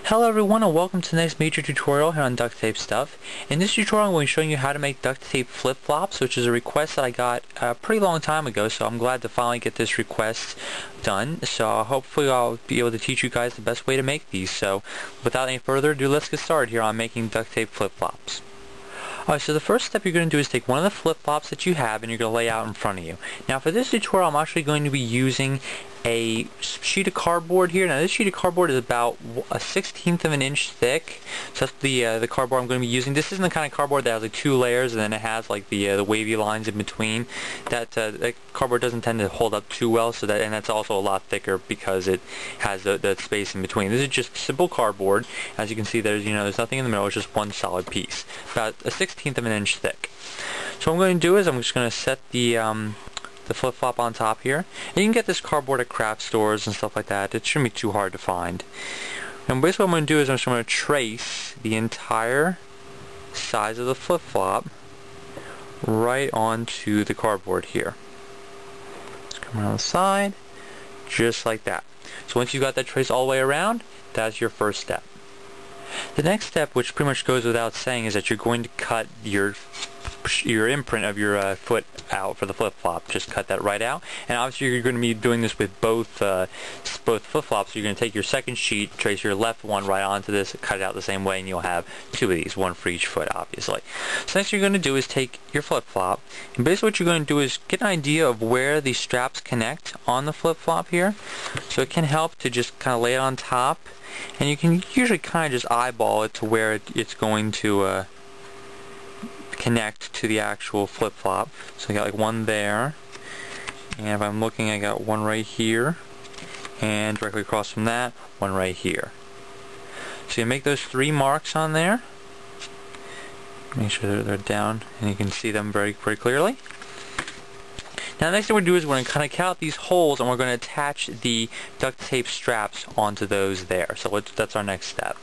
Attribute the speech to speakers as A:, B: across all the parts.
A: Hello everyone and welcome to the next major tutorial here on Ducttapestuff. In this tutorial I'm going to be showing you how to make duct tape flip-flops, which is a request that I got a pretty long time ago, so I'm glad to finally get this request done. So hopefully I'll be able to teach you guys the best way to make these. So without any further ado, let's get started here on making duct tape flip-flops. Alright, so the first step you're going to do is take one of the flip-flops that you have and you're going to lay out in front of you. Now for this tutorial I'm actually going to be using a sheet of cardboard here. Now this sheet of cardboard is about a 1/16 of an inch thick. So that's the cardboard I'm going to be using. This isn't the kind of cardboard that has like 2 layers and then it has like the wavy lines in between. That cardboard doesn't tend to hold up too well, so and that's also a lot thicker because it has the space in between. This is just simple cardboard. As you can see, there's nothing in the middle. It's just one solid piece, about a 1/16 of an inch thick. So what I'm going to do is I'm just going to set the flip-flop on top here. And you can get this cardboard at craft stores and stuff like that. It shouldn't be too hard to find. And basically what I'm going to do is I'm just going to trace the entire size of the flip-flop right onto the cardboard here. Just come around the side, just like that. So once you've got that trace all the way around, that's your first step. The next step, which pretty much goes without saying, is that you're going to cut your imprint of your foot out for the flip-flop. Just cut that right out. And obviously you're going to be doing this with both flip-flops. So you're going to take your second sheet, trace your left one right onto this, cut it out the same way, and you'll have 2 of these, one for each foot, obviously. So next you're going to do is take your flip-flop, and basically what you're going to do is get an idea of where the straps connect on the flip-flop here. So it can help to just kind of lay it on top, and you can usually kind of just eyeball it to where it's going to connect to the actual flip-flop. So I got like one there, and if I'm looking, I got one right here, and directly across from that, one right here. So you make those 3 marks on there. Make sure they're down and you can see them very clearly. Now the next thing we're going to do is we're going to kind of cut out these holes and we're going to attach the duct tape straps onto those there. So that's our next step.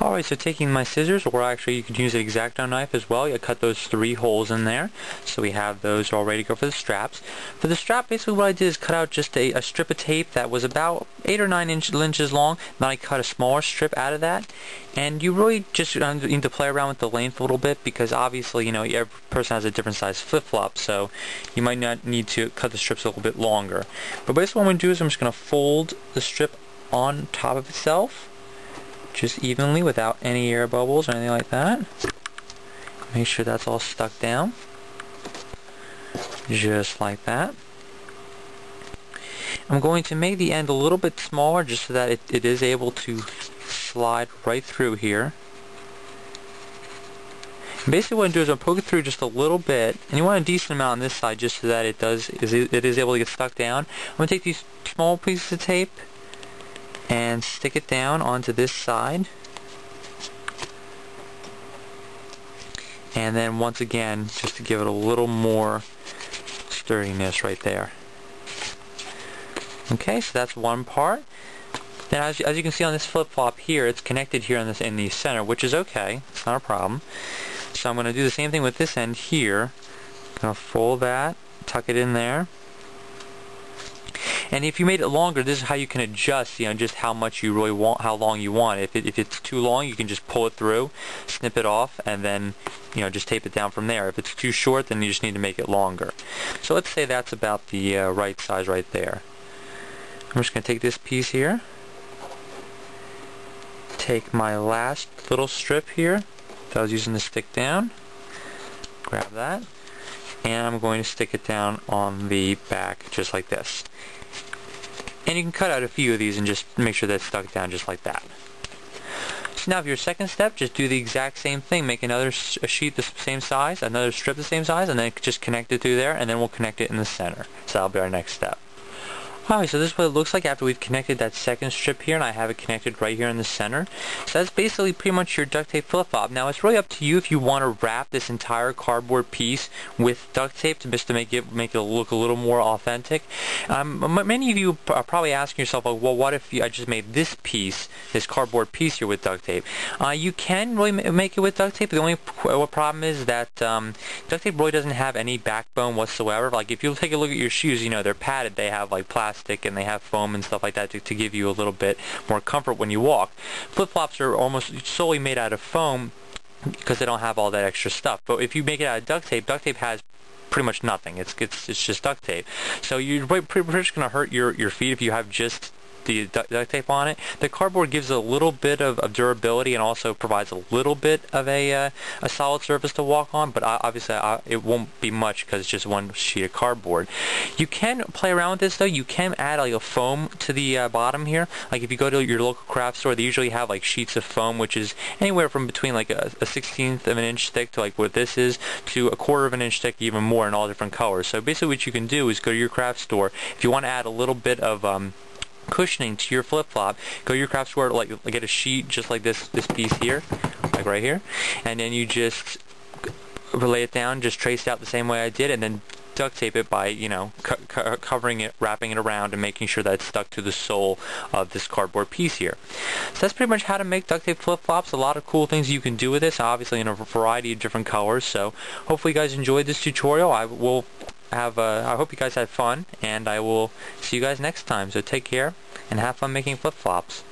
A: Alright, so taking my scissors, or actually you could use an X-Acto knife as well, you cut those 3 holes in there. So we have those all ready to go for the straps. For the strap, basically what I did is cut out just a strip of tape that was about 8 or 9 inches long. Then I cut a smaller strip out of that. And you really just need to play around with the length a little bit, because obviously, every person has a different size flip-flop, so you might not need to cut the strips a little bit longer. But basically what I'm going to do is I'm just going to fold the strip on top of itself, just evenly without any air bubbles or anything like that. Make sure that's all stuck down. Just like that. I'm going to make the end a little bit smaller just so that it is able to slide right through here. And basically what I'm going to do is I'll poke it through just a little bit, and you want a decent amount on this side just so that it is able to get stuck down. I'm going to take these small pieces of tape and stick it down onto this side, and then once again just to give it a little more sturdiness right there. Okay, so that's one part. Then as you can see on this flip-flop here, it's connected here in the center, which is okay, it's not a problem. So I'm going to do the same thing with this end here. I'm going to fold that, tuck it in there. And if you made it longer, this is how you can adjust, just how much you really want, how long you want. If it's too long, you can just pull it through, snip it off, and then, just tape it down from there. If it's too short, then you just need to make it longer. So let's say that's about the right size right there. I'm just going to take this piece here, take my last little strip here that I was using to stick down, grab that, and I'm going to stick it down on the back just like this. And you can cut out a few of these and just make sure that's stuck down just like that. So now for your second step, just do the exact same thing. Make a sheet the same size, another strip the same size, and then just connect it through there, and then we'll connect it in the center. So that'll be our next step. Alright, so this is what it looks like after we've connected that second strip here, and I have it connected right here in the center. So that's basically pretty much your duct tape flip-flop. Now it's really up to you if you want to wrap this entire cardboard piece with duct tape just to make it look a little more authentic. Many of you are probably asking yourself, well, what if I just made this piece, this cardboard piece here, with duct tape? You can really make it with duct tape. The only problem is that duct tape really doesn't have any backbone whatsoever. Like if you take a look at your shoes, they're padded. They have like plastic plastic and they have foam and stuff like that to give you a little bit more comfort when you walk. Flip-flops are almost solely made out of foam because they don't have all that extra stuff. But if you make it out of duct tape has pretty much nothing. It's just duct tape. So you're pretty much going to hurt your feet if you have just the duct tape on it. The cardboard gives a little bit of durability and also provides a little bit of a solid surface to walk on, but obviously it won't be much because it's just one sheet of cardboard. You can play around with this though. You can add like a foam to the bottom here. Like if you go to your local craft store, they usually have like sheets of foam, which is anywhere from between like a 1/16 of an inch thick to like what this is, to a 1/4 of an inch thick, even more, in all different colors. So basically what you can do is go to your craft store. If you want to add a little bit of cushioning to your flip-flop, go to your craft store, like get a sheet just like this piece here, like right here, and then you just lay it down, just trace it out the same way I did, and then duct tape it by, you know, covering it, wrapping it around, and making sure that it's stuck to the sole of this cardboard piece here. So that's pretty much how to make duct tape flip-flops. A lot of cool things you can do with this, obviously in a variety of different colors. So hopefully you guys enjoyed this tutorial. I hope you guys had fun, and I will see you guys next time. So take care and have fun making flip-flops.